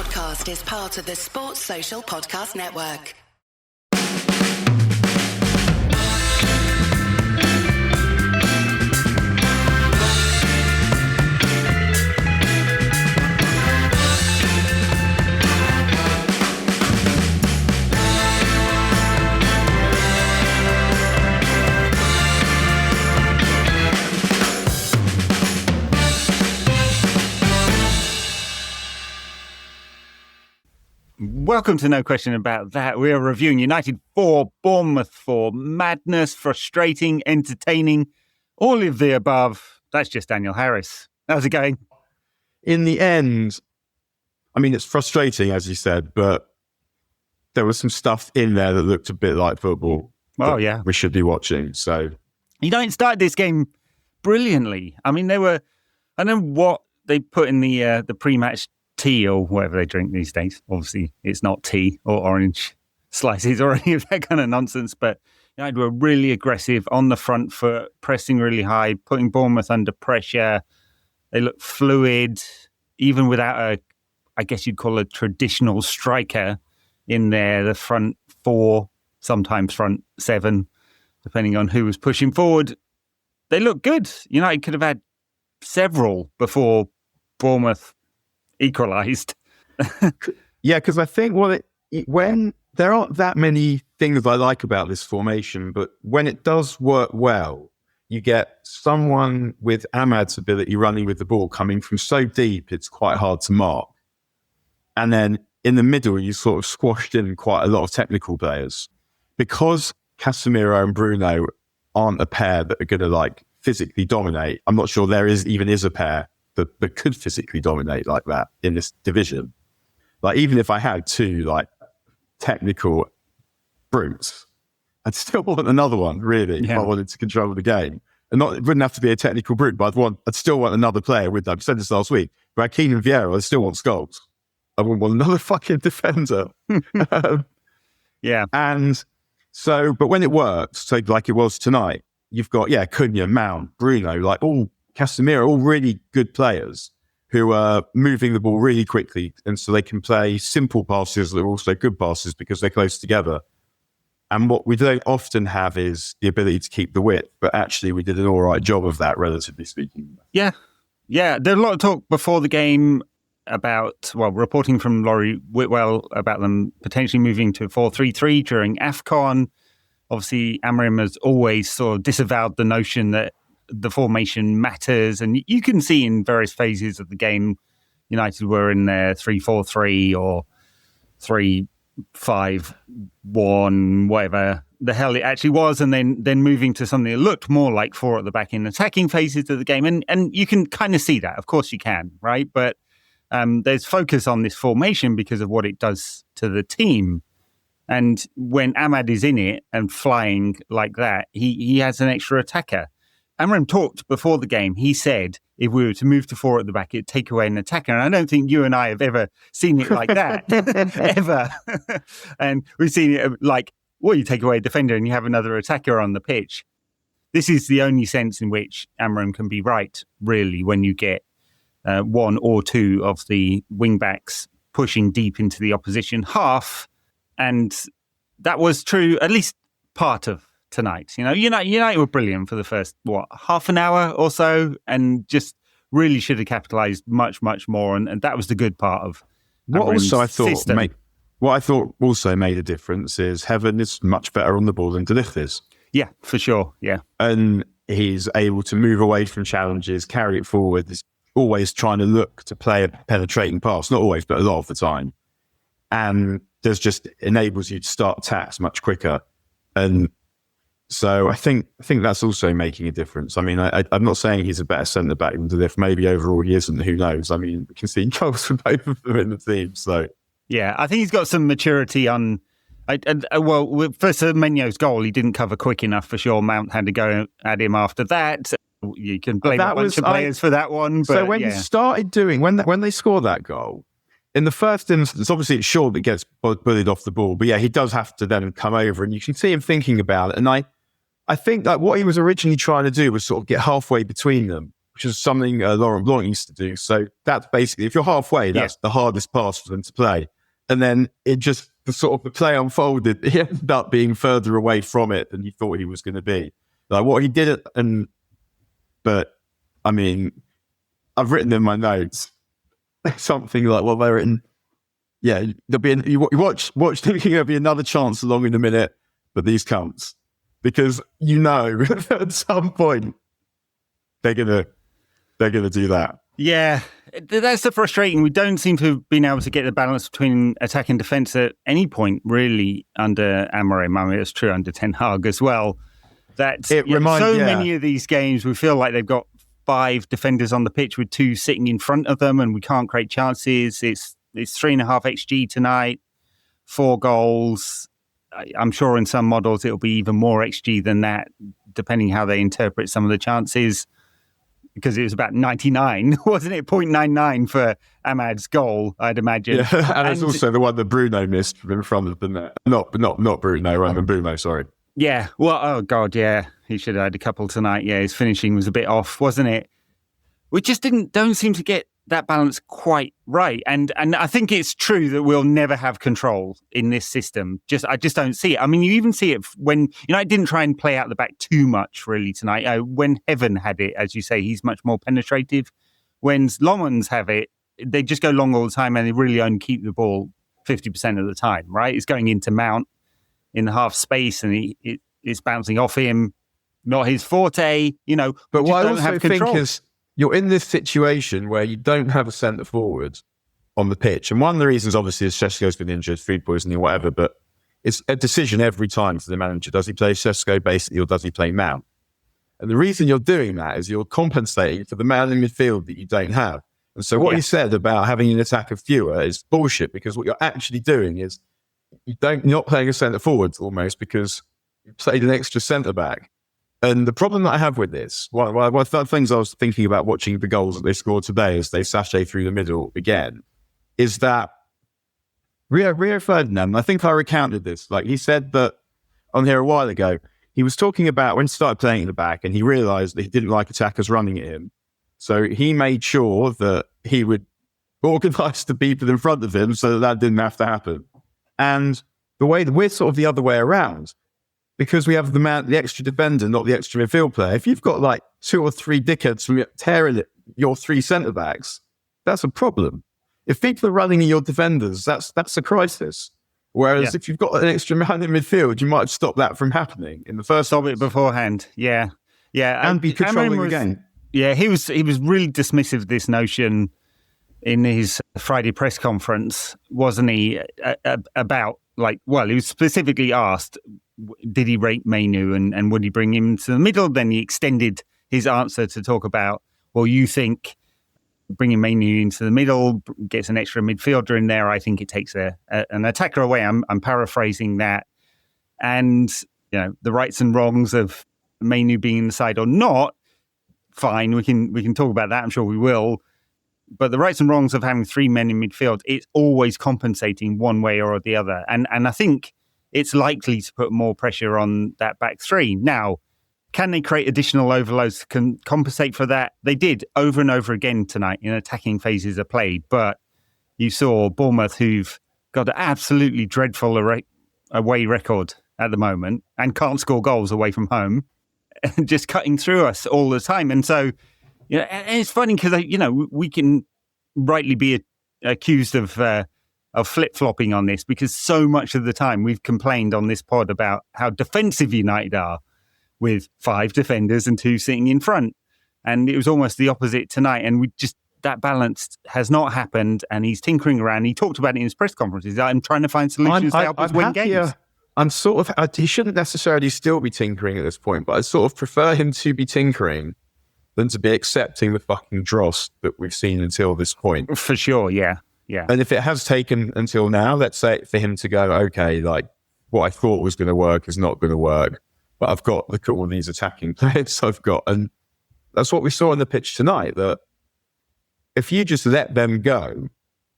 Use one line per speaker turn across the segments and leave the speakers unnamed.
podcast is part of the Sports Social Podcast Network.
Welcome to No Question About That. We are reviewing United 4, Bournemouth 4. Madness, frustrating, entertaining, all of the above. That's just Daniel Harris. How's it going?
In the end, I mean, it's frustrating, as you said, but there was some stuff in there that looked a bit like football.
Oh, yeah.
We should be watching. So,
it started this game brilliantly. I mean, I don't know what they put in the pre-match tea or whatever they drink these days. Obviously, it's not tea or orange slices or any of that kind of nonsense, but United were really aggressive on the front foot, pressing really high, putting Bournemouth under pressure. They looked fluid, even without I guess you'd call a traditional striker in there, the front four, sometimes front seven, depending on who was pushing forward. They looked good. United could have had several before Bournemouth equalised.
Yeah, because I think when there aren't that many things I like about this formation, but when it does work well, you get someone with Ahmad's ability running with the ball coming from so deep, it's quite hard to mark. And then in the middle, you sort of squashed in quite a lot of technical players. Because Casemiro and Bruno aren't a pair that are going to physically dominate, I'm not sure there is a pair that could physically dominate like that in this division. Even if I had two technical brutes, I'd still want another one, really, if I wanted to control the game. And it wouldn't have to be a technical brute, but I'd still want another player with them. I said this last week, but Keane and Vieira, I still want Scholes. I wouldn't want another fucking defender.
Yeah.
And so, but when it works, so like it was tonight, you've got, Cunha, Mount, Bruno, all Casemiro, all really good players who are moving the ball really quickly. And so they can play simple passes that are also good passes because they're close together. And what we don't often have is the ability to keep the width, but actually we did an all right job of that, relatively speaking.
Yeah. Yeah. There's a lot of talk before the game about, reporting from Laurie Whitwell about them potentially moving to 4-3-3 during Afcon. Obviously, Amorim has always sort of disavowed the notion that the formation matters. And you can see in various phases of the game, United were in their 3-4-3 or 3-5-1, whatever the hell it actually was. And then moving to something that looked more like four at the back in attacking phases of the game. And you can kind of see that. Of course you can, right? But there's focus on this formation because of what it does to the team. And when Ahmad is in it and flying like that, he has an extra attacker. Amorim talked before the game. He said if we were to move to four at the back, it'd take away an attacker. And I don't think you and I have ever seen it like that, ever. And we've seen it you take away a defender and you have another attacker on the pitch. This is the only sense in which Amorim can be right, really, when you get one or two of the wing-backs pushing deep into the opposition half. And that was true, at least part of tonight. United were brilliant for the first, half an hour or so, and just really should have capitalised much, much more. And that was the good part of Amorim's system.
What I thought also made a difference is Heaven is much better on the ball than De Ligt is.
Yeah, for sure, yeah.
And he's able to move away from challenges, carry it forward. He's always trying to look to play a penetrating pass, not always, but a lot of the time. And there's just enables you to start attacks much quicker. And so I think that's also making a difference. I mean, I'm not saying he's a better centre-back than De Ligt. Maybe overall he isn't. Who knows? I mean, we can see goals from both of them in the team. So
yeah, I think he's got some maturity on. First Menyo's goal, he didn't cover quick enough for sure. Mount had to go at him after that. You can blame a bunch of players for that one. But
so when you started doing when they scored that goal, in the first instance, obviously it's Shaw that gets bullied off the ball, but he does have to then come over, and you can see him thinking about it. And I think that what he was originally trying to do was sort of get halfway between them which is something Laurent Blanc used to do. So that's basically, if you're halfway, that's the hardest pass for them to play. And then it just, the play unfolded, he ended up being further away from it than he thought he was going to be. Like what he did, but I mean, I've written in my notes something like, well, they're written, yeah, there'll be, you watch thinking there'll be another chance along in a minute, but these counts. Because at some point they're gonna do that.
Yeah, that's the frustrating. We don't seem to have been able to get the balance between attack and defence at any point, really, under Amorim. I mean, it's true under Ten Hag as well. That many of these games, we feel like they've got 5 defenders on the pitch with 2 sitting in front of them, and we can't create chances. It's 3.5 XG tonight, 4 goals. I'm sure in some models it'll be even more XG than that, depending how they interpret some of the chances. Because it was about 99, wasn't it? 0.99 for Ahmad's goal, I'd imagine.
Yeah, and it's also the one that Bruno missed in front of the net. Not Bruno, rather than Bruno, sorry.
Yeah, well, oh God, yeah. He should have had a couple tonight. Yeah, his finishing was a bit off, wasn't it? We just don't seem to get that balance quite right. And I think it's true that we'll never have control in this system. I just don't see it. I mean, you even see it when, I didn't try and play out the back too much really tonight. When Heaven had it, as you say, he's much more penetrative. When long ones have it, they just go long all the time and they really only keep the ball 50% of the time, right? It's going into Mount in the half space and it's bouncing off him. Not his forte,
But what I also think is, you're in this situation where you don't have a centre forward on the pitch. And one of the reasons, obviously, is Šeško's been injured, food poisoning, whatever, but it's a decision every time for the manager. Does he play Šeško basically, or does he play Mount? And the reason you're doing that is you're compensating for the man in midfield that you don't have. And so what he said about having an attack of fewer is bullshit, because what you're actually doing is you're not playing a centre forward almost, because you played an extra centre back. And the problem that I have with this, one of the things I was thinking about watching the goals that they scored today as they sashay through the middle again, is that Rio Ferdinand, I think I recounted this, like he said that on here a while ago, he was talking about when he started playing in the back and he realised that he didn't like attackers running at him. So he made sure that he would organise the people in front of him so that didn't have to happen. And the way that we're sort of the other way around, because we have the extra defender, not the extra midfield player. If you've got like 2 or 3 dickheads from tearing your 3 centre-backs, that's a problem. If people are running at your defenders, that's a crisis. Whereas if you've got an extra man in midfield, you might have stopped that from happening in the first
Stop it beforehand, yeah.
And be controlling the game.
Yeah, he was really dismissive of this notion in his Friday press conference, wasn't he, about, he was specifically asked, did he rate Mainu and would he bring him to the middle? Then he extended his answer to talk about, well, you think bringing Mainu into the middle gets an extra midfielder in there. I think it takes an attacker away. I'm paraphrasing that. And, the rights and wrongs of Mainu being in the side or not, fine, we can talk about that. I'm sure we will. But the rights and wrongs of having 3 men in midfield, it's always compensating one way or the other. And I think it's likely to put more pressure on that back 3. Now, can they create additional overloads to compensate for that? They did over and over again tonight in attacking phases of play. But you saw Bournemouth, who've got an absolutely dreadful away record at the moment and can't score goals away from home, just cutting through us all the time. And so, and it's funny because, we can rightly be accused of flip-flopping on this, because so much of the time we've complained on this pod about how defensive United are with 5 defenders and 2 sitting in front. And it was almost the opposite tonight. And that balance has not happened. And he's tinkering around. He talked about it in his press conferences. I'm trying to find solutions to help us win games.
I'm he shouldn't necessarily still be tinkering at this point, but I sort of prefer him to be tinkering than to be accepting the fucking dross that we've seen until this point.
For sure, yeah.
And if it has taken until now, let's say for him to go, okay, like what I thought was going to work is not going to work, but I've got, look at all these attacking players I've got. And that's what we saw on the pitch tonight, that if you just let them go,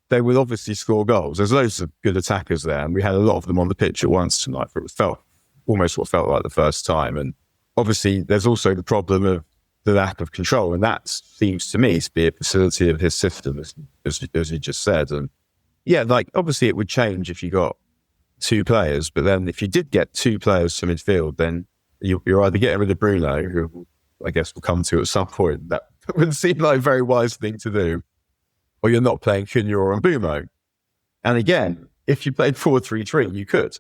they will obviously score goals. There's loads of good attackers there, and we had a lot of them on the pitch at once tonight, for it felt almost what felt like the first time. And obviously there's also the problem of the lack of control. And that seems to me to be a facility of his system, as you just said. And yeah, like obviously it would change if you got two players, but then if you did get two players to midfield, then you're either getting rid of Bruno, who I guess we'll come to at some point. That would seem like a very wise thing to do, or you're not playing Cunha or Mbeumo. And again, if you played 4-3-3, you could.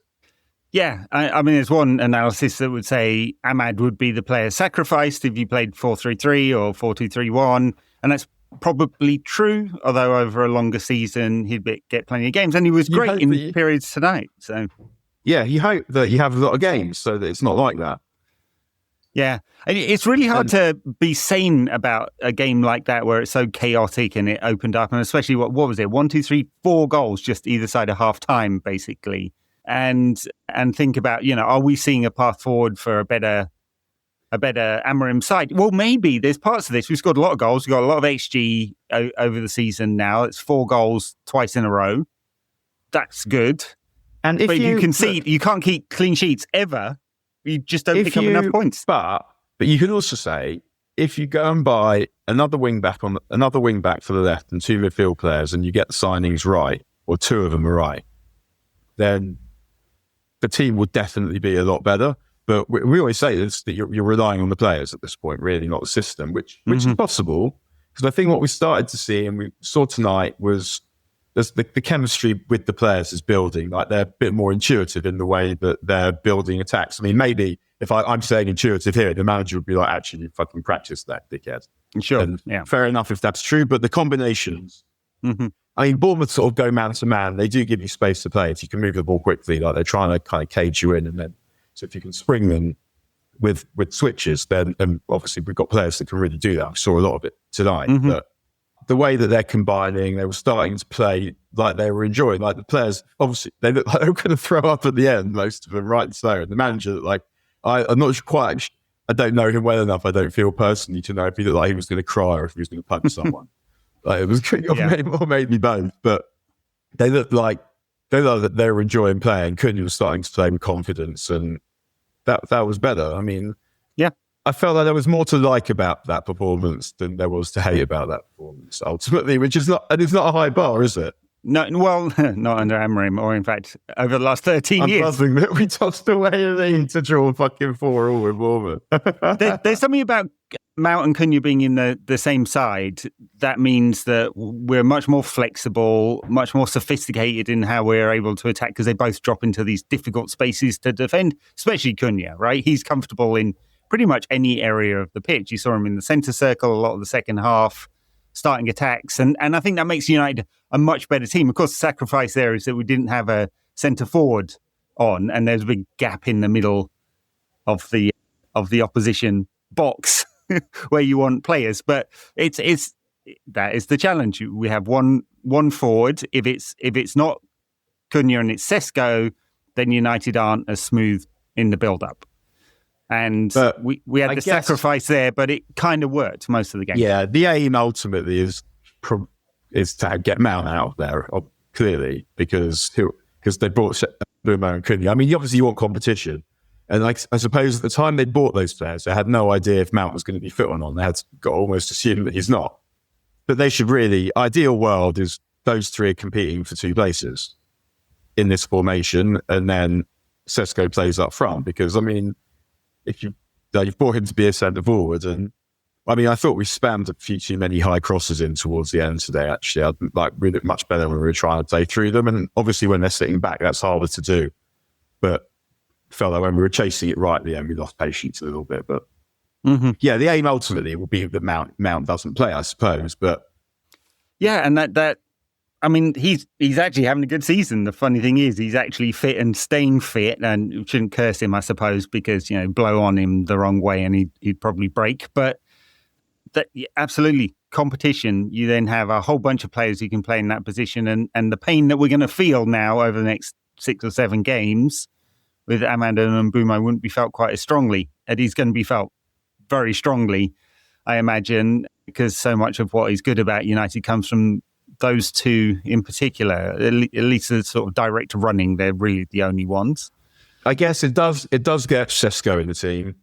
Yeah, I mean, there's one analysis that would say Ahmad would be the player sacrificed if you played 4-3-3 or 4-2-3-1, and that's probably true, although over a longer season, he'd get plenty of games, and he was great in periods tonight. So,
yeah, you hope that you have a lot of games so that it's not like that.
Yeah, it's really hard to be sane about a game like that where it's so chaotic and it opened up, and especially what was it? 1, 2, 3, 4 goals just either side of half time, basically. And think about, are we seeing a path forward for a better Amorim side? Well, maybe there's parts of this. We've scored a lot of goals. We've got a lot of XG over the season now. It's 4 goals twice in a row. That's good.
And
but you can see you can't keep clean sheets ever. You just don't pick up enough points.
But you could also say, if you go and buy another wing back for the left and 2 midfield players, and you get the signings right, or 2 of them are right, then the team would definitely be a lot better. But we always say this, that you're relying on the players at this point, really, not the system, which is possible. Because I think what we started to see, and we saw tonight, was the chemistry with the players is building. Like, they're a bit more intuitive in the way that they're building attacks. I mean, maybe if I'm saying intuitive here, the manager would be like, actually, you fucking practice that, dickhead.
Sure.
And fair enough if that's true, but the combinations... Mm-hmm. I mean, Bournemouth sort of go man to man. They do give you space to play if you can move the ball quickly. Like, they're trying to kind of cage you in, and then so if you can spring them with switches, then and obviously we've got players that can really do that. I saw a lot of it tonight. Mm-hmm. But the way that they're combining, they were starting to play like they were enjoying. Like, the players, obviously, they look like they were going to throw up at the end, most of them, right? So, and the manager, like, I'm not quite. I don't know him well enough. I don't feel personally to know if he looked like he was going to cry or if he was going to punch someone. Like, it was made me both, but they looked like they were enjoying playing. Cunha was starting to play with confidence, and that was better. I mean,
yeah,
I felt like there was more to like about that performance than there was to hate about that performance. Ultimately, it's not a high bar, is it?
No, well, not under Amorim, or in fact, over the last 13 years.
I'm buzzing that we tossed away a lead to draw 4-all with Bournemouth.
There's something about Mount and Cunha being in the same side that means that we're much more flexible, much more sophisticated in how we're able to attack, because they both drop into these difficult spaces to defend, especially Cunha, right? He's comfortable in pretty much any area of the pitch. You saw him in the centre circle a lot of the second half, starting attacks. And I think that makes United a much better team. Of course, the sacrifice there is that we didn't have a centre forward on, and there's a big gap in the middle of the opposition box where you want players. But it's that is the challenge. We have one forward. If it's not Cunha and it's Sesko, then United aren't as smooth in the build-up. And we had the sacrifice there, but it kind of worked most of the game.
Yeah, the aim ultimately is to get Mount out there, clearly, because they brought Bruno and Cunha. I mean, obviously you want competition. And I suppose at the time they bought those players, they had no idea if Mount was going to be fit or not. They had got almost assumed that he's not. But they should really, ideal world is those 3 are competing for 2 places in this formation, and then Sesko plays up front, because, I mean, if you've brought him to be a centre forward, and I mean, I thought we spammed a few too many high crosses in towards the end today. Actually, I'd like really much better when we were trying to play through them, and obviously when they're sitting back, that's harder to do. But I felt like when we were chasing it right at the end, we lost patience a little bit. But yeah, the aim ultimately will be that Mount doesn't play, I suppose. But
yeah, and that. I mean, he's actually having a good season. The funny thing is, he's actually fit and staying fit, and we shouldn't curse him, I suppose, because, blow on him the wrong way and he'd probably break. But absolutely, competition. You then have a whole bunch of players who can play in that position, and the pain that we're going to feel now over the next 6 or 7 games with Ahmad and Mbeumo wouldn't be felt quite as strongly. It is going to be felt very strongly, I imagine, because so much of what is good about United comes from those 2 in particular. At least the sort of direct running, they're really the only ones.
I guess it does get Sesko in the team.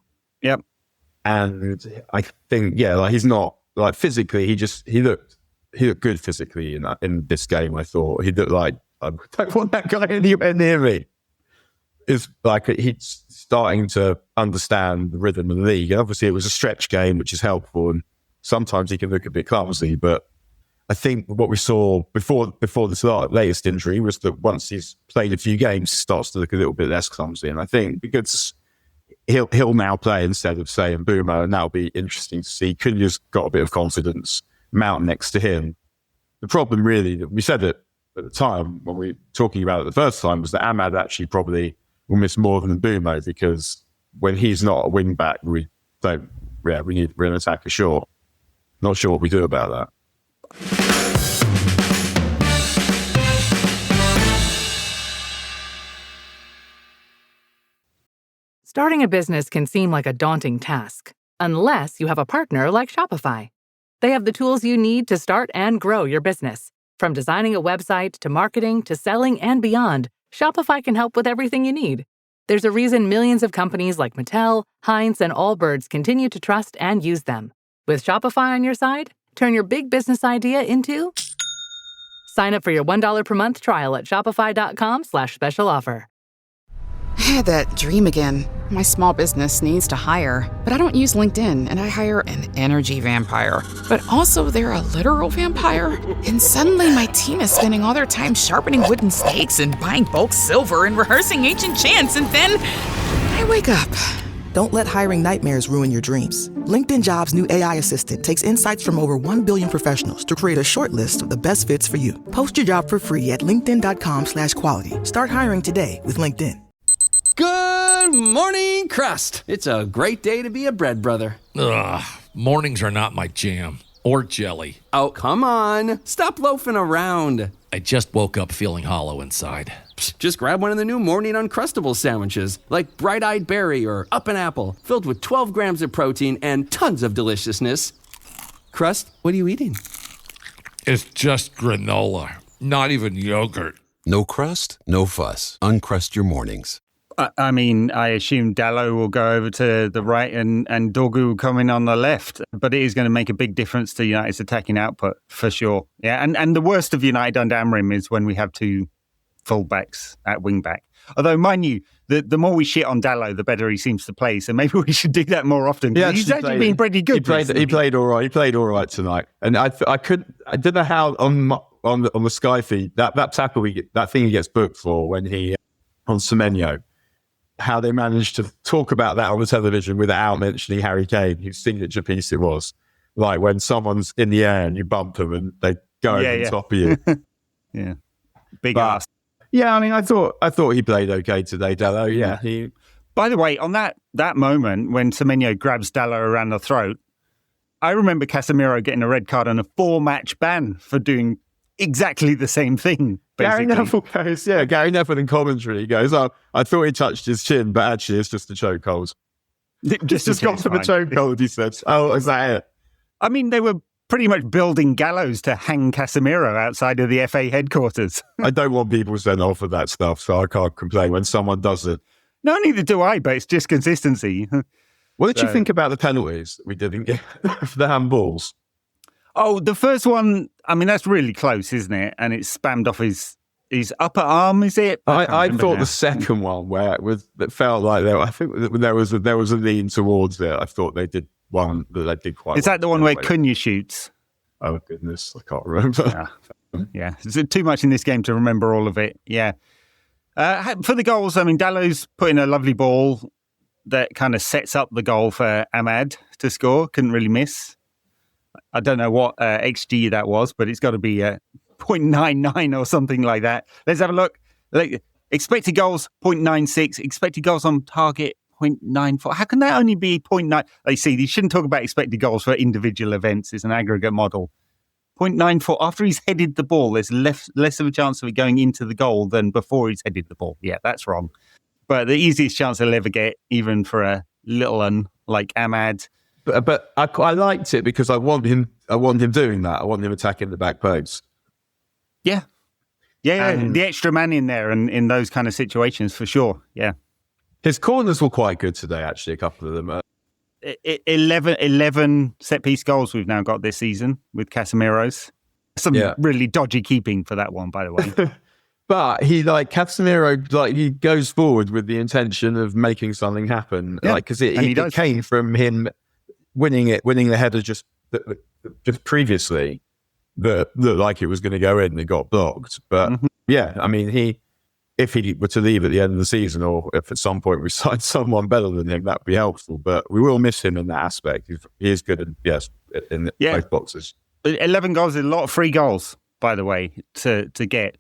Yep.
And I think, like he's not like physically. He looked good physically in this game. I thought he looked like I don't want that guy anywhere near me. It's like he's starting to understand the rhythm of the league. And obviously, it was a stretch game, which is helpful, and sometimes he can look a bit clumsy. But I think what we saw before this latest injury was that once he's played a few games, he starts to look a little bit less clumsy. And I think because he'll now play instead of, say, Mbeumo, and that'll be interesting to see. Cunha's got a bit of confidence. Mount next to him. The problem really, we said it at the time when we were talking about it the first time, was that Ahmad actually probably will miss more than Mbeumo, because when he's not a wing back, we need an attacker short. Not sure what we do about that.
Starting a business can seem like a daunting task, unless you have a partner like Shopify. They have the tools you need to start and grow your business. From designing a website to marketing to selling and beyond, Shopify can help with everything you need. There's a reason millions of companies like Mattel, Heinz, and Allbirds continue to trust and use them. With Shopify on your side, turn your big business idea into... Sign up for your $1 per month trial at shopify.com/special offer.
I had that dream again. My small business needs to hire, but I don't use LinkedIn, and I hire an energy vampire. But also they're a literal vampire. And suddenly my team is spending all their time sharpening wooden stakes and buying bulk silver and rehearsing ancient chants, and then I wake up.
Don't let hiring nightmares ruin your dreams. LinkedIn Jobs' new AI assistant takes insights from over 1 billion professionals to create a short list of the best fits for you. Post your job for free at linkedin.com/quality. Start hiring today with LinkedIn.
Good morning, Crust. It's a great day to be a bread brother.
Ugh, mornings are not my jam. Or jelly.
Oh, come on. Stop loafing around.
I just woke up feeling hollow inside.
Psst, just grab one of the new Morning Uncrustables sandwiches, like Bright-Eyed Berry or Up and Apple, filled with 12 grams of protein and tons of deliciousness. Crust, what are you eating?
It's just granola, not even yogurt.
No crust, no fuss. Uncrust your mornings.
I mean, I assume Dalot will go over to the right and Dorgu will come in on the left, but it is going to make a big difference to United's attacking output, for sure. Yeah, and the worst of United under Amorim is when we have two full-backs at wing-back. Although, mind you, the more we shit on Dalot, the better he seems to play, so maybe we should do that more often. Yeah, he's actually been pretty good.
He played all right. He played all right tonight. And I don't know how on the Sky feed, that tackle, that thing he gets booked for when he, on Semenyo, how they managed to talk about that on the television without mentioning Harry Kane, whose signature piece it was. Like when someone's in the air and you bump them and they go over the top of you.
Yeah. Big ass.
Yeah, I mean, I thought he played okay today, Dalot. Yeah.
By the way, on that moment when Semenyo grabs Dalot around the throat, I remember Casemiro getting a red card and a 4-match ban for doing exactly the same thing. Basically.
Gary Neville in commentary goes, "Oh, I thought he touched his chin, but actually it's just a chokehold." Just got from a chokehold, he said. Oh, is that it?
I mean, they were pretty much building gallows to hang Casemiro outside of the FA headquarters.
I don't want people sent off for that stuff, so I can't complain when someone does it.
No, neither do I, but it's just consistency.
What did you think about the penalties we didn't get for the handballs?
Oh, the first one, I mean, that's really close, isn't it? And it's spammed off his upper arm, is it?
I thought the second one where it felt like I think there was a lean towards it. I thought they did one that they did quite.
Is that the one where Cunha shoots?
Oh goodness, I can't remember.
Yeah, it's too much in this game to remember all of it. Yeah. For the goals, I mean, Dalot's put in a lovely ball that kind of sets up the goal for Ahmad to score. Couldn't really miss. I don't know what XG that was, but it's got to be 0.99 or something like that. Let's have a look. Expected goals, 0.96. Expected goals on target, 0.94. How can that only be 0.9? You see, you shouldn't talk about expected goals for individual events. It's an aggregate model. 0.94. After he's headed the ball, there's less of a chance of it going into the goal than before he's headed the ball. Yeah, that's wrong. But the easiest chance he'll ever get, even for a little one like Ahmad.
But I liked it because I want him doing that. I want him attacking the back post.
Yeah. The extra man in there and in those kind of situations for sure. Yeah.
His corners were quite good today, actually, a couple of them.
11 set-piece goals we've now got this season with Casemiro's. Some really dodgy keeping for that one, by the way.
But Casemiro, he goes forward with the intention of making something happen. Because it came from him winning the header just previously that looked like it was going to go in and it got blocked. But if he were to leave at the end of the season, or if at some point we signed someone better than him, that would be helpful. But we will miss him in that aspect. He is good in both boxes.
11 goals is a lot of free goals, by the way, to get.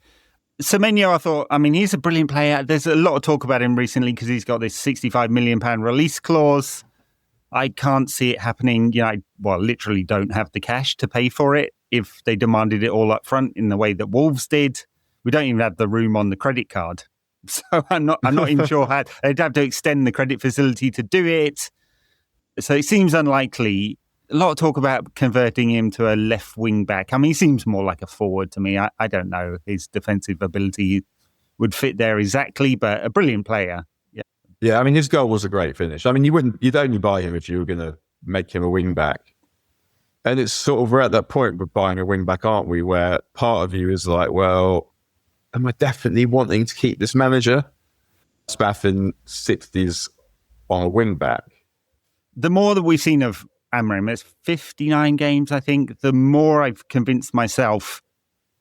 Semenyo, I thought, he's a brilliant player. There's a lot of talk about him recently because he's got this £65 million release clause. I can't see it happening. Literally don't have the cash to pay for it if they demanded it all up front in the way that Wolves did. We don't even have the room on the credit card. So I'm not even sure how they'd have to extend the credit facility to do it. So it seems unlikely. A lot of talk about converting him to a left wing back. He seems more like a forward to me. I don't know his defensive ability would fit there exactly, but a brilliant player.
Yeah, his goal was a great finish. You'd only buy him if you were going to make him a wing back. And it's sort of, we're at that point with buying a wing back, aren't we? Where part of you is like, well, am I definitely wanting to keep this manager? Spaffing 60s on a wing back.
The more that we've seen of Amorim, it's 59 games, I think, the more I've convinced myself,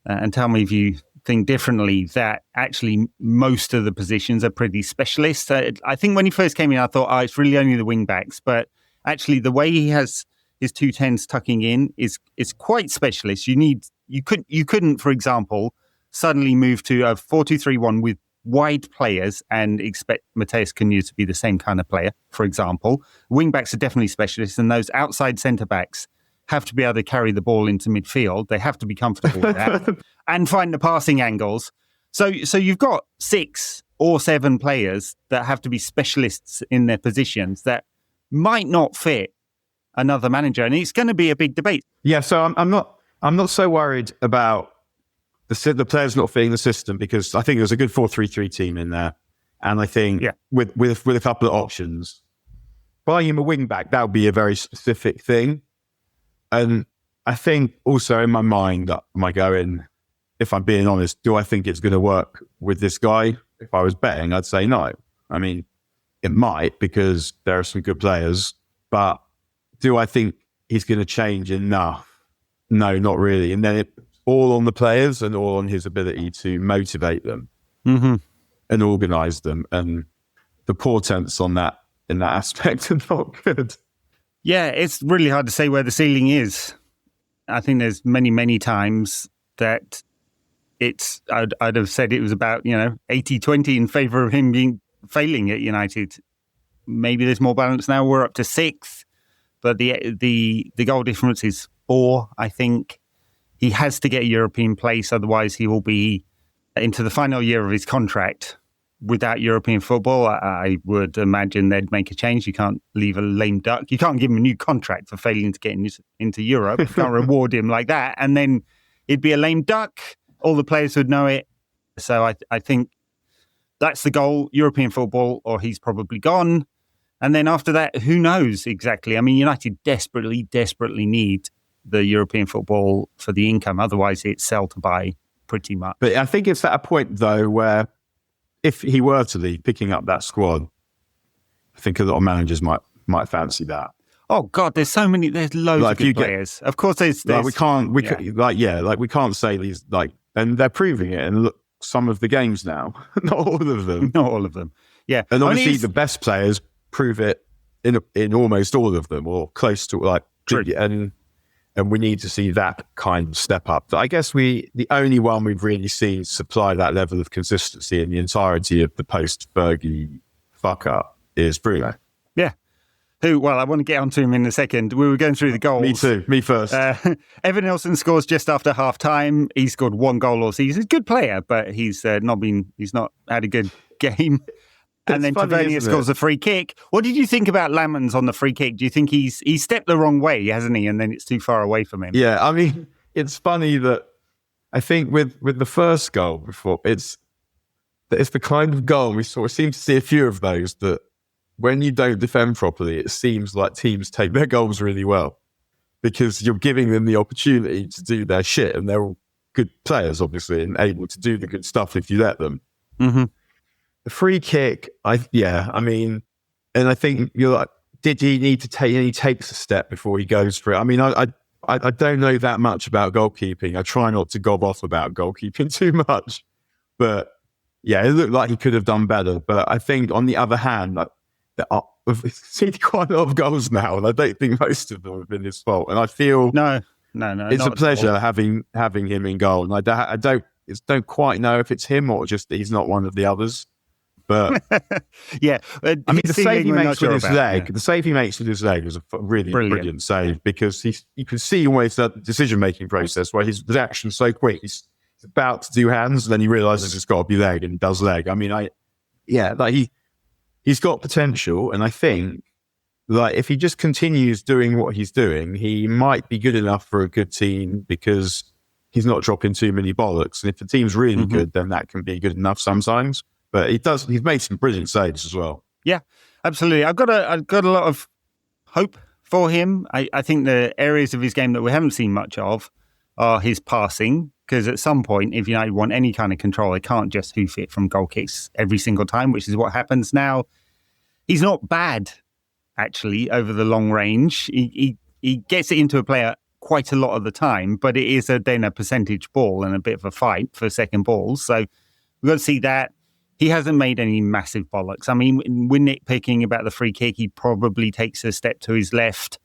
and tell me if you think differently, that actually most of the positions are pretty specialist. I think when he first came in, I thought, it's really only the wing backs, but actually the way he has his 210s tucking in is quite specialist. You couldn't, for example, suddenly move to a 4-2-3-1 with wide players and expect Mateus Cunha to be the same kind of player, for example. Wing backs are definitely specialists, and those outside centre backs have to be able to carry the ball into midfield. They have to be comfortable with that and find the passing angles. So you've got 6 or 7 players that have to be specialists in their positions that might not fit another manager, and it's going to be a big debate.
Yeah, so I'm not so worried about the players not fitting the system, because I think there's a good 4-3-3 team in there, and I think with a couple of options, buying him a wing back, that would be a very specific thing. And I think also in my mind, am I going, if I'm being honest, do I think it's going to work with this guy? If I was betting, I'd say no. It might, because there are some good players, but do I think he's going to change enough? No, not really. And then it's all on the players and all on his ability to motivate them and organise them. And the portents on that, in that aspect, are not good.
Yeah, it's really hard to say where the ceiling is. I think there's many, many times that I'd have said it was about, 80-20 in favour of him failing at United. Maybe there's more balance now. We're up to 6th, but the goal difference is 4, I think. He has to get a European place, otherwise he will be into the final year of his contract without European football. I would imagine they'd make a change. You can't leave a lame duck. You can't give him a new contract for failing to get into Europe. You can't reward him like that. And then it'd be a lame duck. All the players would know it. So I think that's the goal, European football, or he's probably gone. And then after that, who knows exactly? United desperately, desperately need the European football for the income. Otherwise, it's sell to buy pretty much.
But I think it's at a point, though, where if he were to leave, picking up that squad, I think a lot of managers might fancy that.
Oh God, there's loads of good players. Of course, there's
we can't say these, and they're proving it. And look, some of the games now, not all of them.
Not all of them. Yeah,
and obviously the best players prove it in almost all of them, or close to and we need to see that kind of step up. I guess the only one we've really seen supply that level of consistency in the entirety of the post-Fergie fuck-up is Bruno.
Yeah. I want to get onto him in a second. We were going through the goals.
Me too. Me first.
Evan Nilsson scores just after half-time. He scored 1 goal all season. He's a good player, but he's not had a good game. And then Tavernier scores a free kick. What did you think about Lamans on the free kick? Do you think he's stepped the wrong way, hasn't he? And then it's too far away from him.
Yeah, it's funny that I think with the first goal before, it's the kind of goal we seem to see a few of those that when you don't defend properly, it seems like teams take their goals really well because you're giving them the opportunity to do their shit, and they're all good players, obviously, and able to do the good stuff if you let them.
Mm-hmm.
The free kick, I think you're like, did he need to take? And he takes a step before he goes for it. I mean, I don't know that much about goalkeeping. I try not to gob off about goalkeeping too much, but yeah, it looked like he could have done better. But I think on the other hand, we've seen quite a lot of goals now, and I don't think most of them have been his fault. And I feel
no,
it's a pleasure having him in goal. And I don't quite know if it's him or just that he's not one of the others. But
yeah,
I mean, the save he makes with his leg, the save he makes with his leg was a really brilliant save because you can see always that decision-making process where his action's so quick. He's about to do hands, and then he realizes it's got to be leg, and he does leg. I mean, he's got potential, and I think like if he just continues doing what he's doing, he might be good enough for a good team because he's not dropping too many bollocks. And if the team's really good, then that can be good enough sometimes. But he's made some brilliant saves as well.
Yeah, absolutely. I've got a lot of hope for him. I think the areas of his game that we haven't seen much of are his passing, because at some point, if United want any kind of control, they can't just hoof it from goal kicks every single time, which is what happens now. He's not bad, actually, over the long range. He gets it into a player quite a lot of the time, but it is then a percentage ball and a bit of a fight for second balls. So we've got to see that. He hasn't made any massive bollocks. I mean, we're nitpicking about the free kick. He probably takes a step to his left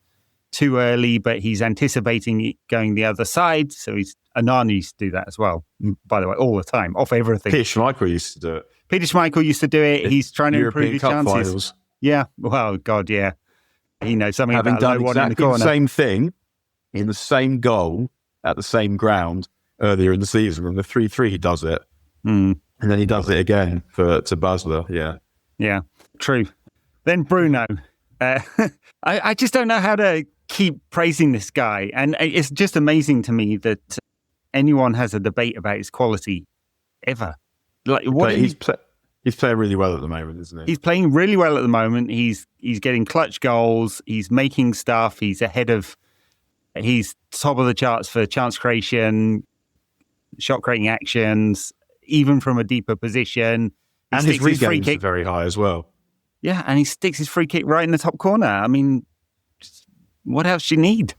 too early, but he's anticipating it going the other side. So Anana used to do that as well, by the way, all the time, off everything.
Peter Schmeichel used to do it.
Peter Schmeichel used to do it. He's trying to improve his chances.
Finals.
Yeah. Well, God, yeah. He knows something
Having
about
done
low one in the
exactly
corner.
the same thing in the same goal at the same ground earlier in the season. In the 3-3, he does it. And then he does it again to Basler, yeah.
Yeah, true. Then Bruno. I just don't know how to keep praising this guy. And it's just amazing to me that anyone has a debate about his quality ever. Like,
he's playing really well at the moment, isn't he?
He's playing really well at the moment. He's getting clutch goals. He's making stuff. He's top of the charts for chance creation, shot creating actions, even from a deeper position.
And his free kick are very high as well.
Yeah, and he sticks his free kick right in the top corner. I mean, what else do you need?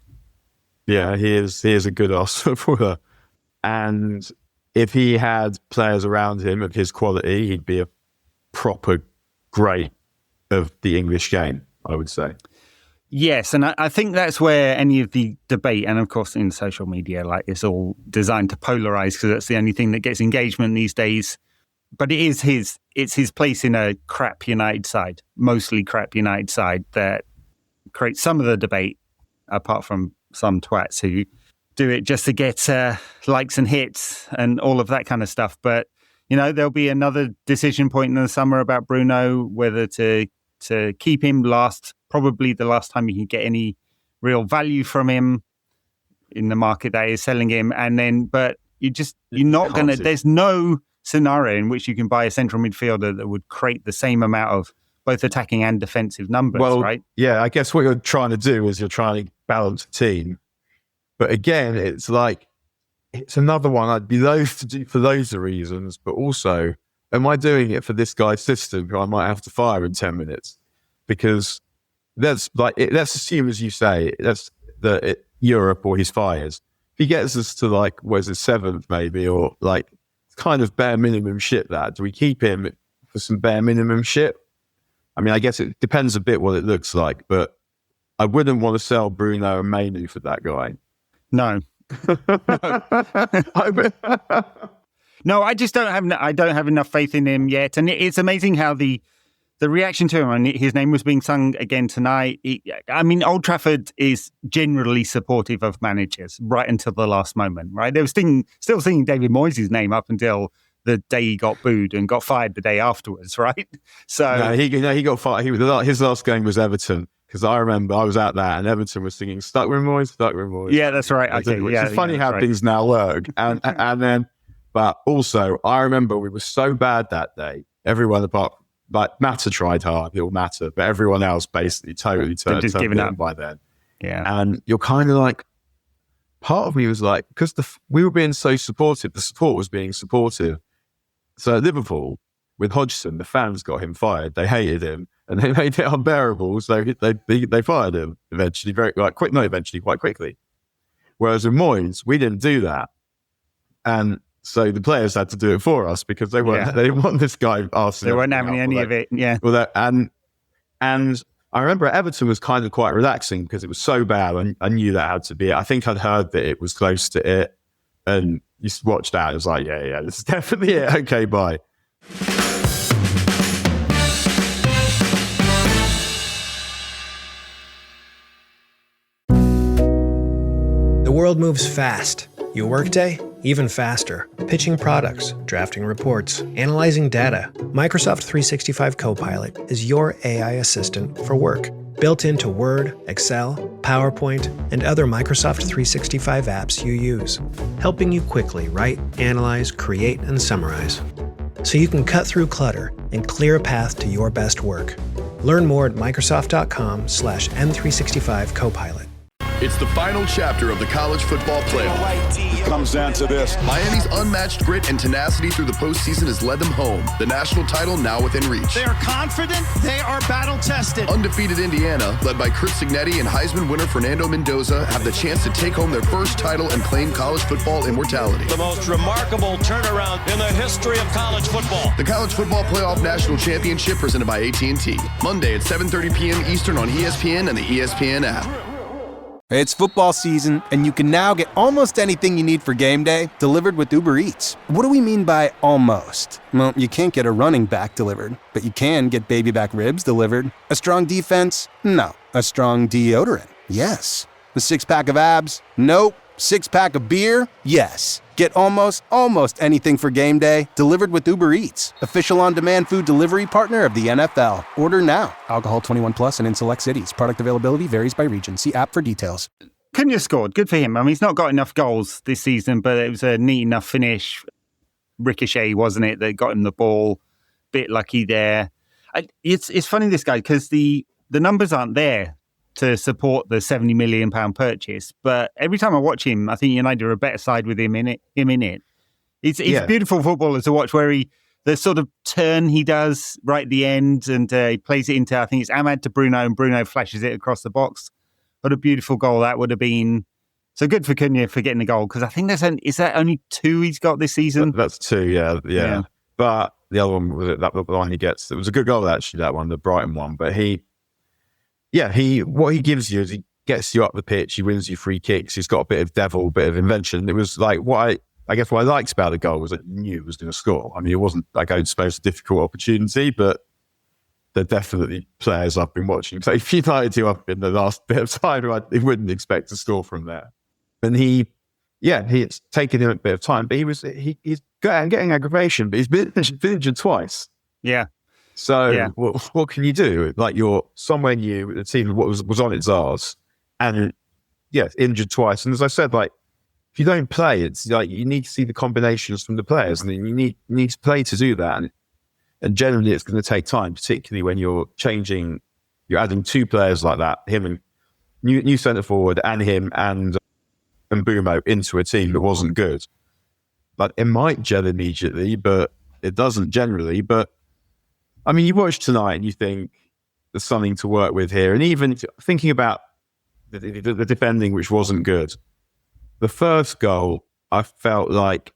Yeah, he is a good ass footballer. And if he had players around him of his quality, he'd be a proper great of the English game, I would say.
Yes, and I think that's where any of the debate, and of course in social media, like it's all designed to polarize because that's the only thing that gets engagement these days. But it's his place in a crap United side, mostly crap United side, that creates some of the debate, apart from some twats who do it just to get likes and hits and all of that kind of stuff. But, you know, there'll be another decision point in the summer about Bruno, whether to keep him probably the last time you can get any real value from him in the market that is selling him. And then, but you're not going to, there's no scenario in which you can buy a central midfielder that would create the same amount of both attacking and defensive numbers, right?
Yeah, I guess what you're trying to do is you're trying to balance the team. But again, it's another one I'd be loath to do for those reasons, but also, am I doing it for this guy's system who I might have to fire in 10 minutes? Because let's assume, as you say, that's Europe or his fires. If he gets us to seventh maybe, or kind of bare minimum shit, do we keep him for some bare minimum shit? I mean, I guess it depends a bit what it looks like, but I wouldn't want to sell Bruno and Mainu for that guy.
No. No, I just don't have enough faith in him yet. And it's amazing how the reaction to him, and his name was being sung again tonight. Old Trafford is generally supportive of managers right until the last moment, right? They were still singing David Moyes' name up until the day he got booed and got fired the day afterwards, right? So
no, he got fired. His last game was Everton, because I remember I was at that and Everton was singing "Stuck with Moyes, stuck with Moyes."
Yeah, that's right. Okay,
it's funny how things now work, and then, but also I remember we were so bad that day. Everyone apart like Mata tried hard, he'll Mata, but everyone else basically totally turned up by then.
Yeah.
And you're kind of like, part of me was like, because we were being so supportive, the support was being supportive. So at Liverpool, with Hodgson, the fans got him fired. They hated him and they made it unbearable. So they fired him eventually, quite quickly. Whereas with Moyes, we didn't do that. And so the players had to do it for us because they didn't want this guy asking.
They weren't having any of it. Yeah.
Well, and I remember Everton was kind of quite relaxing because it was so bad. And I knew that had to be it. I think I'd heard that it was close to it. And you watched that. It was like, yeah, this is definitely it. Okay, bye.
The world moves fast. Your workday, even faster. Pitching products, drafting reports, analyzing data. Microsoft 365 Copilot is your AI assistant for work. Built into Word, Excel, PowerPoint, and other Microsoft 365 apps you use. Helping you quickly write, analyze, create, and summarize. So you can cut through clutter and clear a path to your best work. Learn more at Microsoft.com/M365 Copilot.
It's the final chapter of the college football playoff.
It comes down to this.
Miami's unmatched grit and tenacity through the postseason has led them home. The national title now within reach.
They are confident. They are battle-tested.
Undefeated Indiana, led by Chris Signetti and Heisman winner Fernando Mendoza, have the chance to take home their first title and claim college football immortality.
The most remarkable turnaround in the history of college football.
The College Football Playoff National Championship presented by AT&T. Monday at 7:30 p.m. Eastern on ESPN and the ESPN app.
It's football season, and you can now get almost anything you need for game day delivered with Uber Eats. What do we mean by almost? Well, you can't get a running back delivered, but you can get baby back ribs delivered. A strong defense? No. A strong deodorant? Yes. A six-pack of abs? Nope. Six-pack of beer? Yes. Get almost anything for game day delivered with Uber Eats, official on-demand food delivery partner of the NFL. Order now. Alcohol 21 plus and in select cities. Product availability varies by region. See app for details.
Cunha scored. Good for him. I mean, he's not got enough goals this season, but it was a neat enough finish. Ricochet, wasn't it, that got him the ball. Bit lucky there. It's funny, this guy, because the numbers aren't there to support the £70 million purchase. But every time I watch him, I think United are a better side with him in it. It's beautiful footballer to watch, where the sort of turn he does right at the end, and he plays it into, I think it's Ahmad to Bruno, and Bruno flashes it across the box. What a beautiful goal that would have been. So good for Cunha for getting the goal, because I think is that only 2 he's got this season?
That's 2, yeah. But the other one was the one he gets. It was a good goal, actually, that one, the Brighton one. But what he gives you is he gets you up the pitch, he wins you free kicks, he's got a bit of devil, bit of invention. It was like what I liked about the goal was that you knew he was going to score. I mean, it wasn't like I suppose a difficult opportunity, but they're definitely players I've been watching. So if United do up in the last bit of time, they wouldn't expect to score from there. And it's taken him a bit of time, but he's getting aggravation, but he's been injured twice.
Yeah.
So what can you do? Like, you're somewhere new, the team was on its arse, and injured twice. And as I said, like, if you don't play, it's like you need to see the combinations from the players, and then you need to play to do that. And generally, it's going to take time, particularly when you're adding 2 players like that, him and new centre forward, and him and Mbeumo into a team that wasn't good. Like, it might gel immediately, but it doesn't generally. But I mean, you watch tonight and you think there's something to work with here. And even thinking about the defending, which wasn't good. The first goal, I felt like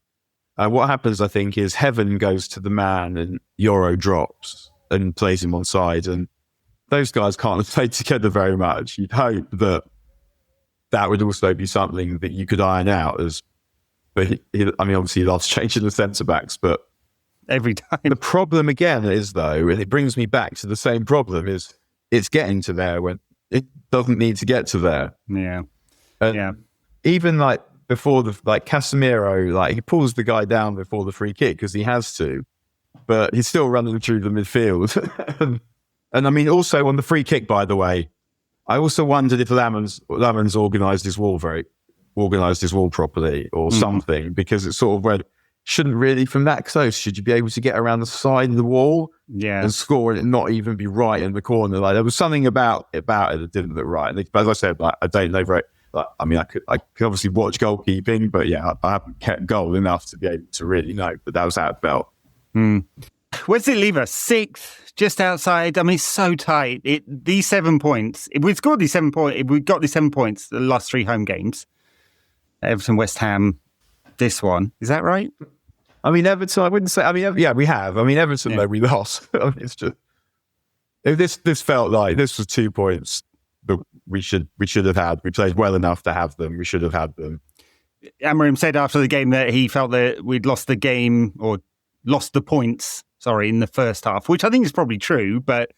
what happens, I think, is Heaven goes to the man and Euro drops and plays him on side. And those guys can't play together very much. You'd hope that would also be something that you could iron out. But obviously he loves changing the centre-backs, but
every time.
The problem again is, though, and it brings me back to the same problem, is it's getting to there when it doesn't need to get to there.
Yeah.
Even like before Casemiro, like, he pulls the guy down before the free kick because he has to, but he's still running through the midfield. and I mean, also on the free kick, by the way, I also wondered if Lamens organised his wall properly or something, because it's sort of when shouldn't really from that close. Should you be able to get around the side of the wall and score and it not even be right in the corner? Like there was something about it that didn't look right. And as I said, like I don't know very. Like, I mean, I could obviously watch goalkeeping, but yeah, I haven't kept goal enough to be able to really know. But that was out of belt.
Where does it leave us? 6th, just outside. I mean, it's so tight. These 7 points. If we'd scored these 7 points, if we got these 7 points, the last 3 home games, Everton, West Ham, this one, is that right?
I mean, Everton. I wouldn't say. I mean, yeah, we have. I mean, Everton, though, we lost. I mean, it's just this felt like this was 2 points that we should have had. We played well enough to have them. We should have had them.
Amorim said after the game that he felt that we'd lost the game or lost the points, in the first half, which I think is probably true, but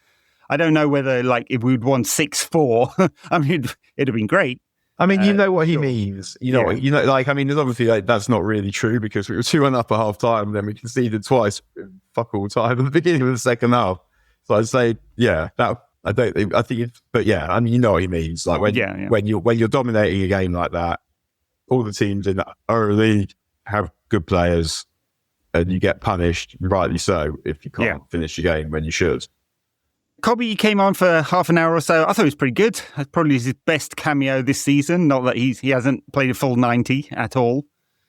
I don't know whether, like, if we'd won 6-4, I mean, it'd have been great.
I mean, you know what he means. You know, like, I mean, obviously like, that's not really true because we were 2-1 up at half time, then we conceded twice, fuck all time at the beginning of the second half. So I'd say, yeah, that. I think, but yeah, I mean, you know what he means. Like when you're dominating a game like that, all the teams in our league have good players, and you get punished, rightly so, if you can't finish the game when you should.
Cobby came on for half an hour or so. I thought he was pretty good. Probably his best cameo this season. Not that he hasn't played a full 90 at all.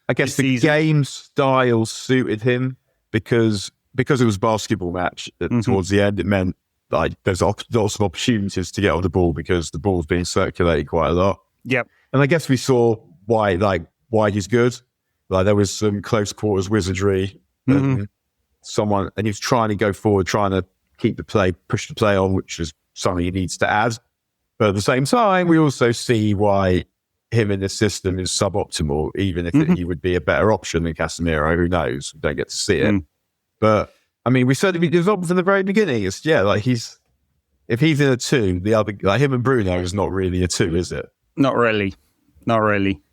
I guess the game style suited him because it was a basketball match towards the end. It meant like there's lots of opportunities to get on the ball because the ball's being circulated quite a lot.
Yep.
And I guess we saw why he's good. Like there was some close quarters wizardry and he's trying to go forward, trying to keep the play, push the play on, which is something he needs to add. But at the same time, we also see why him in this system is suboptimal, even if he would be a better option than Casemiro. Who knows? We don't get to see it. But I mean, we certainly developed from the very beginning. It's if he's in a 2, the other, like him and Bruno is not really a 2, is it?
Not really.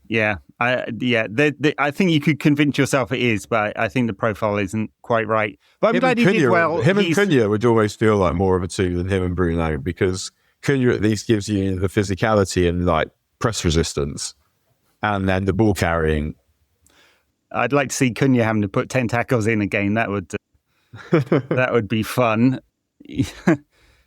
Yeah. I think you could convince yourself it is, but I think the profile isn't quite right. But I'm glad he did well.
Him and Cunha would always feel like more of a 2 than him and Bruno because Cunha at least gives you the physicality and like press resistance and then the ball carrying.
I'd like to see Cunha having to put 10 tackles in a game. That would be fun.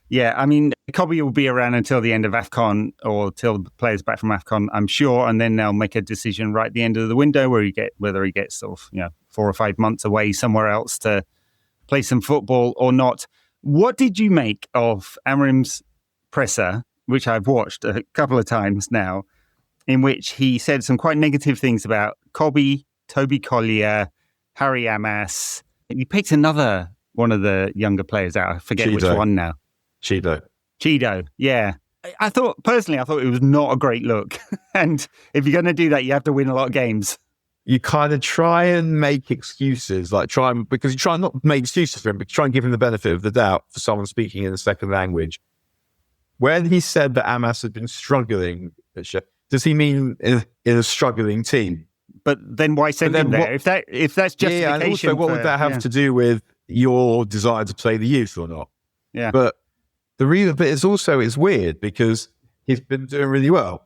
Yeah, I mean, Cobby will be around until the end of Afcon or till the players back from Afcon, I'm sure, and then they'll make a decision right at the end of the window whether he gets 4 or 5 months away somewhere else to play some football or not. What did you make of Amorim's presser, which I've watched a couple of times now, in which he said some quite negative things about Cobby, Toby Collier, Harry Amas. He picked another one of the younger players out. I forget which one now. Cheeto, yeah. I thought it was not a great look. And if you're going to do that, you have to win a lot of games.
You kind of try and make excuses, because you try not to make excuses for him, but try and give him the benefit of the doubt for someone speaking in a second language. When he said that Amas had been struggling, does he mean in a struggling team?
But then why send him there? If that's justification,
and also what would that have to do with your desire to play the youth or not?
Yeah,
but the reason, but it's weird because he's been doing really well.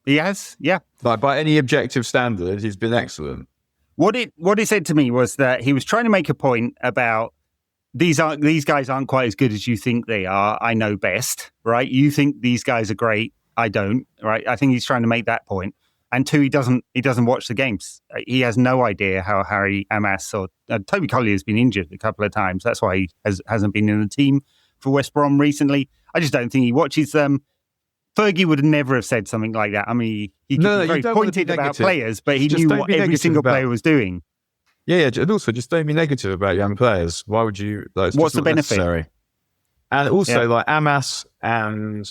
He has, yeah.
Like by any objective standard, he's been excellent.
What it said to me was that he was trying to make a point about these guys aren't quite as good as you think they are. I know best, right? You think these guys are great. I don't, right? I think he's trying to make that point. And 2, he doesn't watch the games. He has no idea how Harry Amas or Toby Collier has been injured a couple of times. That's why he hasn't been in the team for West Brom recently. I just don't think he watches them. Fergie would never have said something like that. I mean, he could be very pointed about players, but he knew what every single player was doing.
Yeah, and also just don't be negative about young players. Why would you?
What's the benefit?
Necessary. And also, like Amas and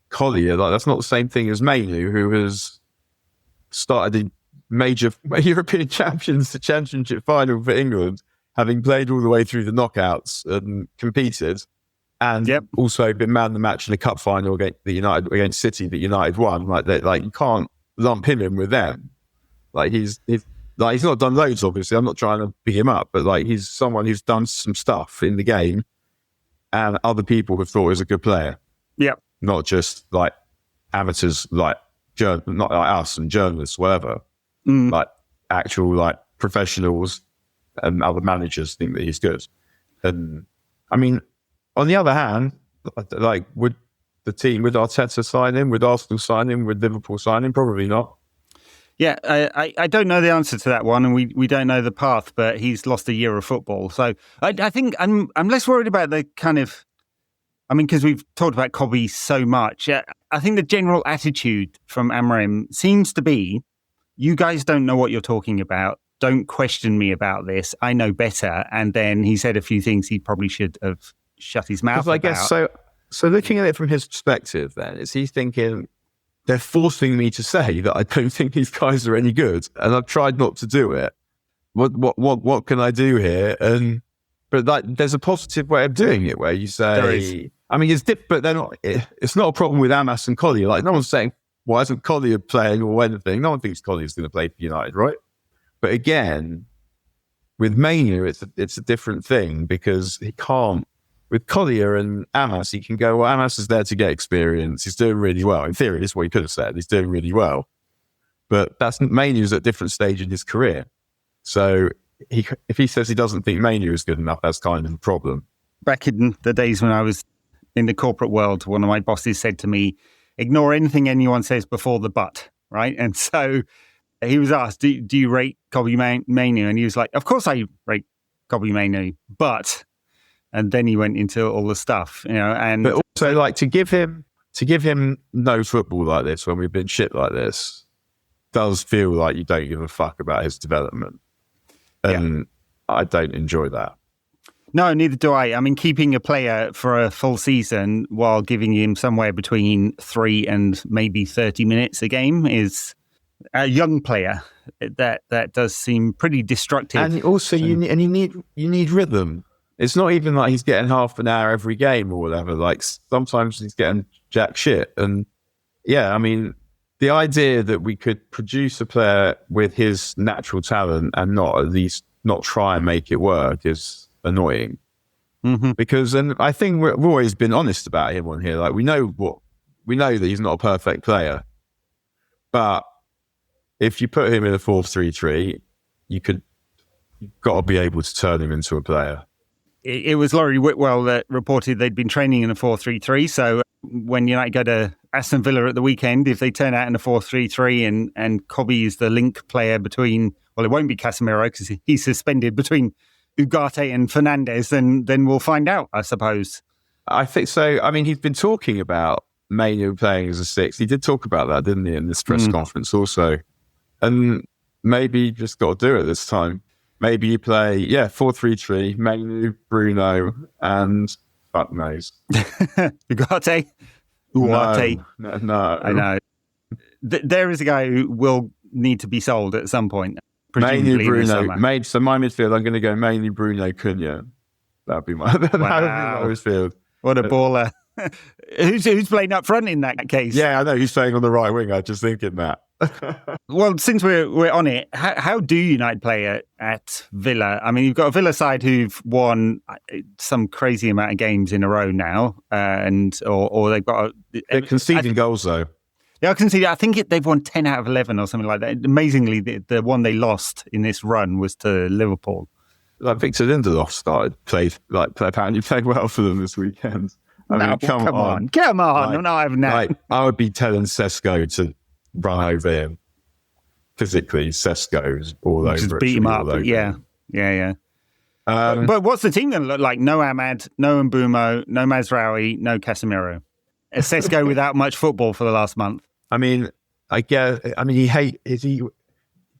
Collier, that's not the same thing as Mainu, who has started the major European Championship final for England, having played all the way through the knockouts and competed, and also been man of the match in a cup final against City that United won. Like you can't lump him in with them. Like he's not done loads. Obviously, I'm not trying to pick him up, but like he's someone who's done some stuff in the game, and other people have thought he was a good player.
Yeah,
not just like amateurs, not like us and journalists, whatever. Like actual professionals and other managers think that he's good. And I mean, on the other hand, like, would Arteta sign him? Would Arsenal sign him? Would Liverpool sign him? Probably not.
Yeah, I don't know the answer to that one, and we don't know the path, but he's lost a year of football. So I think I'm less worried about the kind of, I mean, because we've talked about Cobby so much. I think the general attitude from Amorim seems to be, you guys don't know what you're talking about. Don't question me about this. I know better. And then he said a few things he probably should have shut his mouth about.
I guess so. So looking at it from his perspective, then, is he thinking, they're forcing me to say that I don't think these guys are any good, and I've tried not to do it. What can I do here? But there's a positive way of doing it where you say, I mean, but they're not. It's not a problem with Amas and Collier. Like, no one's saying, why isn't Collier playing or anything? No one thinks Collier's going to play for United, right? But again, with Manu, it's a different thing, because he can't. With Collier and Amas, he can go, well, Amas is there to get experience. He's doing really well. In theory, this is what he could have said. He's doing really well. But Manu's at a different stage in his career. So if he says he doesn't think Manu is good enough, that's kind of a problem.
Back in the days when I was in the corporate world, one of my bosses said to me, ignore anything anyone says before the but, right? And so he was asked, do you rate Cobby Manu? And he was like, of course I rate Cobby Manu, but... And then he went into all the stuff, and
but also, like, to give him no football like this when we've been shit like this does feel like you don't give a fuck about his development, and I don't enjoy that.
No, neither do I. I mean, keeping a player for a full season while giving him somewhere between 3 and maybe 30 minutes a game is a young player. That does seem pretty destructive.
And also, you need rhythm. It's not even like he's getting half an hour every game or whatever. Like, sometimes he's getting jack shit. And yeah, I mean, the idea that we could produce a player with his natural talent and not at least not try and make it work is annoying. Mm-hmm. Because, and I think we've always been honest about him on here. Like, we know that he's not a perfect player, but if you put him in a 4-3-3, you've got to be able to turn him into a player.
It was Laurie Whitwell that reported they'd been training in a 4-3-3. So when United go to Aston Villa at the weekend, if they turn out in a 4-3-3 and Cobby is the link player between, well, it won't be Casemiro because he's suspended, between Ugarte and Fernandes, then we'll find out, I suppose.
I think so. I mean, he's been talking about Manu playing as a 6. He did talk about that, didn't he, in this press conference also. And maybe you just got to do it this time. Maybe you play, 4-3-3, Manu, Bruno, and fuck knows.
Ugarte?
No.
I know. There is a guy who will need to be sold at some point.
Manu, Bruno. So my midfield, I'm going to go Manu, Bruno, Cunha. That'd be my midfield.
What a baller. Who's playing up front in that case?
Yeah, I know. Who's playing on the right wing? I was just thinking that.
Well, since we're on it, how do United play at Villa? I mean, you've got a Villa side who've won some crazy amount of games in a row now, or they've got...
They're conceding goals, though.
Yeah, I can see that. I think they've won 10 out of 11 or something like that. Amazingly, the one they lost in this run was to Liverpool.
Like, Victor Lindelof apparently played well for them this weekend. I mean, come on.
Like, I'm not having that.
Like, I would be telling Sesko to run over him. Physically, Sesko's all over.
Just beat him up. Yeah. But what's the team going to look like? No Ahmad, no Mbeumo, no Mazraoui, no Casemiro. A Sesko without much football for the last month.
I mean, do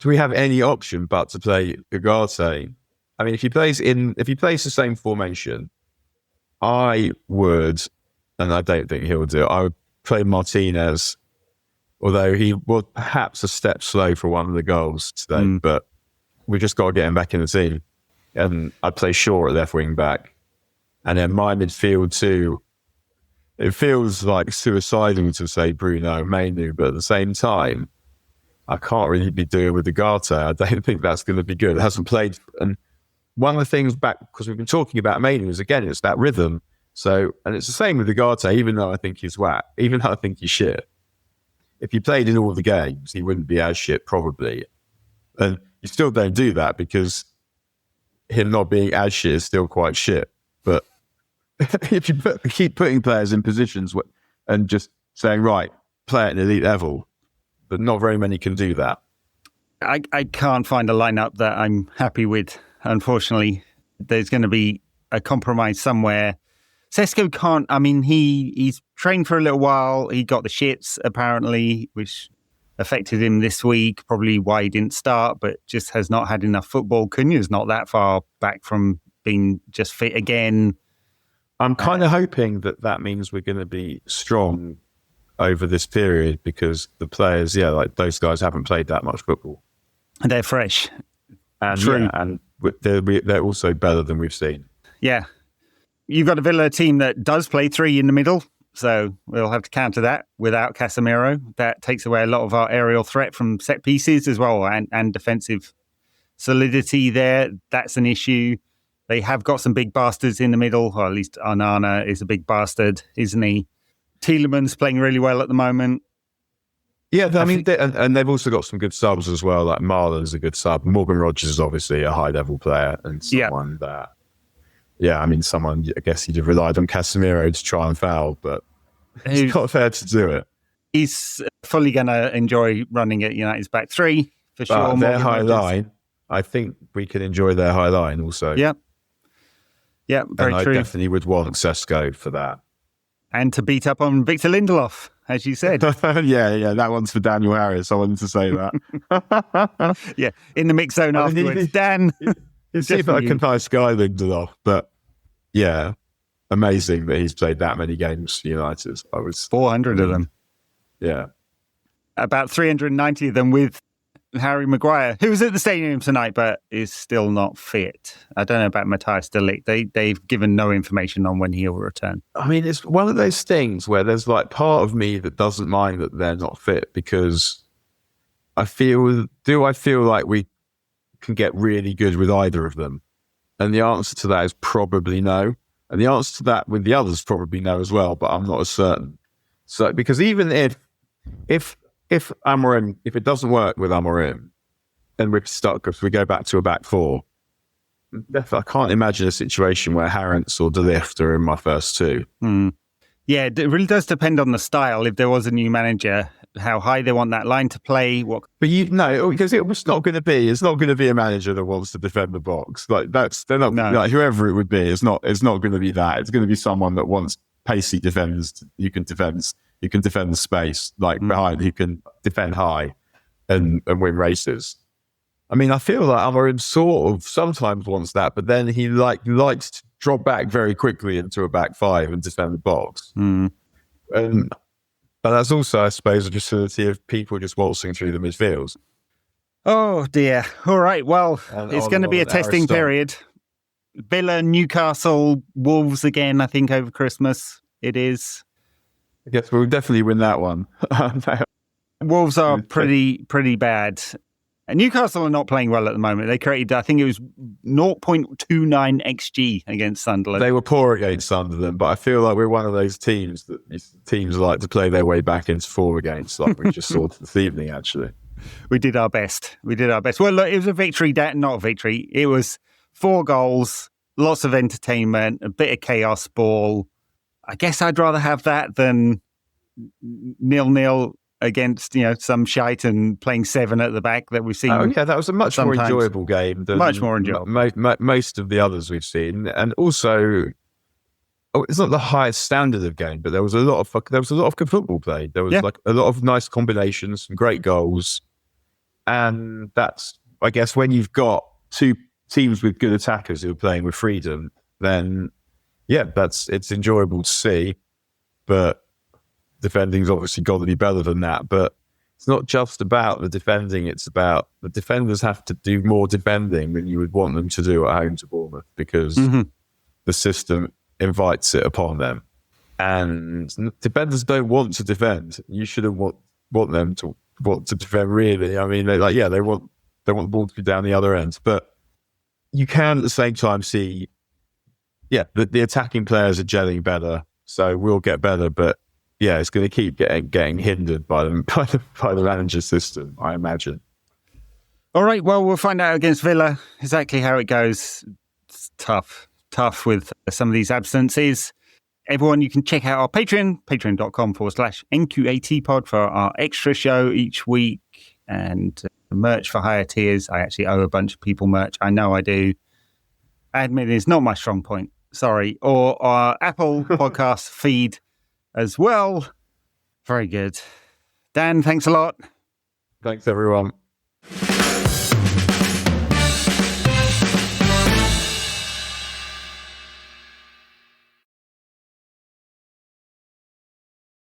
we have any option but to play Ugarte? I mean, if he plays the same formation, I would, and I don't think he'll do it, I would play Martinez, although he was perhaps a step slow for one of the goals today, but we just got to get him back in the team. And I'd play Shaw at left wing back. And then my midfield too, it feels like suicidal to say Bruno, Manu, but at the same time, I can't really be doing with Ugarte. I don't think that's going to be good. It hasn't played. And one of the things back, because we've been talking about Manu, is again, it's that rhythm. So, and it's the same with Ugarte, even though I think he's whack, even though I think he's shit. If he played in all the games, he wouldn't be as shit, probably. And You still don't do that because him not being as shit is still quite shit. But if you keep putting players in positions and just saying, right, play at an elite level, but not very many can do that.
I can't find a lineup that I'm happy with. Unfortunately, there's going to be a compromise somewhere. Sesko can't. I mean, he's trained for a little while. He got the shits apparently, which affected him this week. Probably why he didn't start, but just has not had enough football. Cunha's not that far back from being just fit again.
I'm kind of hoping that means we're going to be strong over this period because the players, like those guys haven't played that much football.
And they're fresh.
And,
True.
And they're also better than we've seen.
Yeah. You've got a Villa team that does play three in the middle, so we'll have to counter that without Casemiro. That takes away a lot of our aerial threat from set pieces as well, and defensive solidity there. That's an issue. They have got some big bastards in the middle, or at least Onana is a big bastard, isn't he? Tielemans playing really well at the moment.
Yeah, I mean, and they've also got some good subs as well. Like Marlon's a good sub. Morgan Rogers is obviously a high-level player and someone that, someone, I guess he'd have relied on Casemiro to try and foul, but he's not fair to do it.
He's fully going to enjoy running at United's back three, for sure.
Their high line, I think we can enjoy their high line also.
Yeah, very
and
true.
I definitely would want Sesko for that.
And to beat up on Victor Lindelof, as you said.
yeah, that one's for Daniel Harris. I wanted to say that.
Yeah, in the mix zone afterwards. Dan.
He's like a nice guy, Lindelof, but yeah, amazing that he's played that many games for United.
400 of them.
Yeah.
About 390 of them with Harry Maguire, who was at the stadium tonight but is still not fit. I don't know about Matthias de Ligt. They've given no information on when he'll return.
I mean, it's one of those things where there's like part of me that doesn't mind that they're not fit because I feel like we can get really good with either of them? And the answer to that is probably no. And the answer to that with the others probably no as well, but I'm not as certain. So because even if Amorim, if it doesn't work with Amorim and we're stuck, if we go back to a back four, I can't imagine a situation where Harrence or De Ligt are in my first two.
Yeah, it really does depend on the style. If there was a new manager, how high they want that line to play. But
because it's not going to be a manager that wants to defend the box. Like like whoever it would be, it's not going to be that. It's going to be someone that wants pacey defenders. You can defend the space behind, who can defend high and win races. I mean, I feel like Amorim sort of sometimes wants that, but then he likes to drop back very quickly into a back five and defend the box. But that's also, I suppose, a facility of people just waltzing through the midfields.
Oh dear. All right. Well, it's going to be a testing period. Villa, Newcastle, Wolves again, I think, over Christmas. It is.
I guess we'll definitely win that one.
Wolves are pretty bad. And Newcastle are not playing well at the moment. They created, I think it was 0.29 XG against Sunderland.
They were poor against Sunderland, but I feel like we're one of those teams that teams like to play their way back into form against, like we just saw this evening, actually.
We did our best. Well, look, it was a victory, not a victory. It was 4 goals, lots of entertainment, a bit of chaos ball. I guess I'd rather have that than 0-0 against some shite and playing 7 at the back that we've seen.
Oh, yeah, that was a much more enjoyable game than most of the others we've seen. And also, it's not the highest standard of game, but there was a lot of good football played. There was a lot of nice combinations, some great goals, and that's, I guess, when you've got 2 teams with good attackers who are playing with freedom, then it's enjoyable to see. But defending's obviously got to be better than that. But it's not just about the defending, it's about the defenders have to do more defending than you would want them to do at home to Bournemouth, because the system invites it upon them. And defenders don't want to defend. You shouldn't want them to want to defend, really. I mean, they want the ball to be down the other end. But you can at the same time see, the attacking players are gelling better, so we'll get better. But it's going to keep getting hindered by the manager system, I imagine.
All right, well, we'll find out against Villa exactly how it goes. It's tough with some of these absences. Everyone, you can check out our Patreon, patreon.com/NQATpod for our extra show each week and merch for higher tiers. I actually owe a bunch of people merch. I know I do. Admin is not my strong point. Sorry. Or our Apple podcast feed as well. Very good. Dan, thanks a lot.
Thanks, everyone.